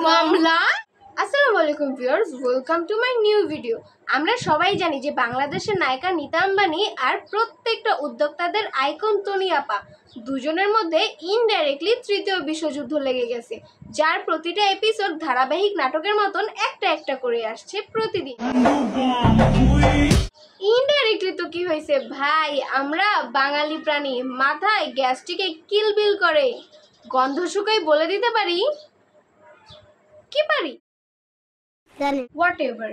মামলা। আসসালামু আলাইকুম viewers, welcome to my new video. আমরা সবাই জানি যে বাংলাদেশের নায়িকা নিতা আম্বানি আর প্রত্যেকটা উদ্যোক্তাদের আইকন তনি আপা দুজনের মধ্যে ইনডাইরেক্টলি তৃতীয় বিশ্বযুদ্ধ লেগে গেছে, যার প্রতিটা এপিসোড ধারাবাহিক নাটকের মতন একটা একটা করে আসছে প্রতিদিন। ইনডাইরেক্টলি তো কি হয়েছে ভাই, আমরা বাঙালি প্রাণী, মাথায় গ্যাস্ট্রিকে কিলবিল করে গন্ধ শুকাই বলে দিতে পারি কি পারি হোয়াট এভার।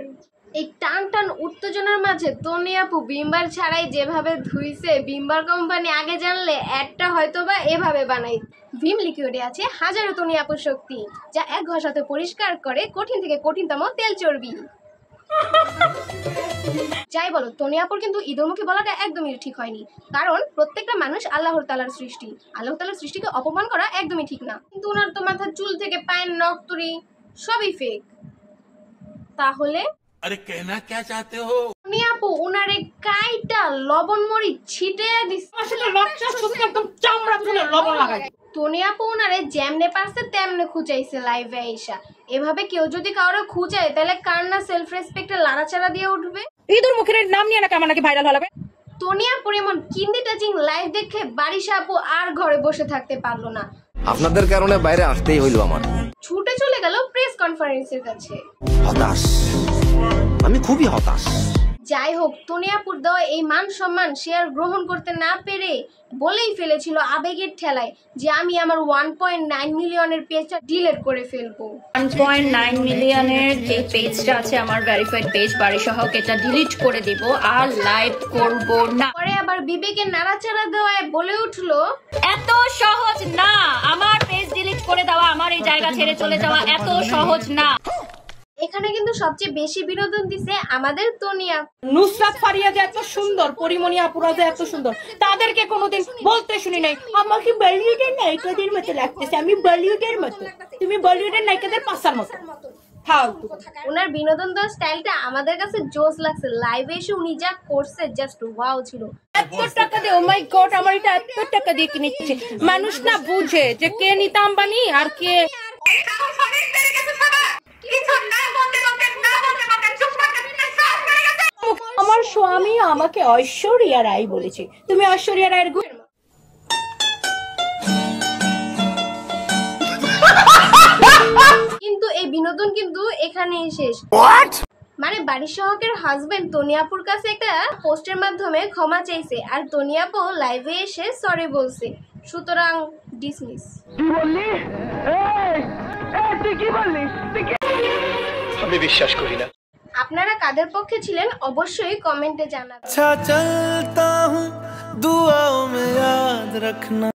এই টান টান উত্তেজনার মাঝে তনি আপু বিম্বার ছাড়াই যেভাবে ধুইছে, বিম্বার কোম্পানি আগে জানলে অ্যাডটা হয়তো বা এভাবে বানাই। ভিম লিকুইডে আছে হাজারো তনি আপুর শক্তি, যা এক ঘষাতে পরিষ্কার করে কঠিন থেকে কঠিনতম তেল চর্বি। যাই বলো, তনি আপুর কিন্তু ঈদুরমুখী বলাটা একদমই ঠিক হয়নি, কারণ প্রত্যেকটা মানুষ আল্লাহর তাআলার সৃষ্টি, আল্লাহর তাআলার সৃষ্টিকে অপমান করা একদমই ঠিক না। কিন্তু ওনার তো মাথার চুল থেকে পায়ের নখ তুড়ি সবই ফেক। তাহলে আরে कहना क्या चाहते हो? তনি আপু ওনারে কাইটা লবণ মরিচ ছিটে দিছে, আসলে লজ্জা শুধু একদম চামড়া তুলে লবণ লাগাই। তনি আপু ওনারে যেমনে পারছে তেমনে খুঁচাইছে লাইভে আইসা। এভাবে কেউ যদি কাউরে খুঁচায় তাহলে কার না সেলফ রেসপেক্টে লাড়াচাড়া দিয়ে উঠবে। ঈদুরমুখীর নাম নিয়ে নাকি আমার নাকি ভাইরাল হলাবে। তনি আপুর এমন কিন্দি টাচিং লাইভ দেখে বারিশা আপু আর ঘরে বসে থাকতে পারলো না, আপনাদের কারণে বাইরে আসতেই হইল আমার। ছুটে চলে গেল প্রেস কনফারেন্সের কাছে। হতাশ, আমি খুবই হতাশ। যাই হোক, তনি আপুর দেওয়া এই মান সম্মান সে আর গ্রহণ করতে না পেরে বলেই ফেলেছিল আবেগের ঠেলায় যে আমি আমার 1.9 মিলিয়নের পেজটা ডিলিট করে ফেলবো। 1.9 মিলিয়নের যে পেজটা আছে আমার ভেরিফাইড পেজ বারিশাহক, এটা ডিলিট করে দেব আর লাইভ করব না। পরে আবার বিবেকের নাড়াচাড়া দেওয়ায় বলে উঠলো, এত সহজ না আমার পেজ ডিলিট করে দেওয়া, আমার এই জায়গা ছেড়ে চলে যাওয়া এত সহজ না। এখানে কিন্তু সবচেয়ে বেশি বিনোদন দিছে আমাদের তনি আপু। নুসরাত ফারিয়া যে এত সুন্দর, পরিমণি আপুরা যে এত সুন্দর, তাদেরকে কোনোদিন বলতে শুনি নাই আমাকে বলিউডের নায়িকাদের মতো লাগতেছে, আমি বলিউডের মতো, তুমি বলিউডের নায়িকাদের পাশার মতো। ওনার বিনোদন দেওয়ার স্টাইলটা আমাদের কাছে জোস লাগছে। লাইভে এসে উনি যা করছে জাস্ট ওয়াও ছিল। এত টাকা দিয়ে, ও মাই গড, আমার এটা এত টাকা দিয়ে কিনেছে। মানুষ না বুঝে যে কে নিতা আম্বানি আর কে। আমার স্বামী আমাকে ঐশ্বরিয়া রায় বলেছে, তুমি ঐশ্বরিয়া রায়ের কিন্তু এই বিনোদন কিন্তু এখানেই শেষ। মানে বারিশাহকের হাজবেন্ড তনি আপুর কাছে একটা পোস্টের মাধ্যমে ক্ষমা চাইছে, আর তনি আপু লাইভে এসে সরি বলছে, সুতরাং ডিসমিস। আমি বিশ্বাস করি না। আপনারা কাদের পক্ষে ছিলেন অবশ্যই কমেন্টে জানাবেন। अच्छा चलता हूँ दुआओं में याद रखना।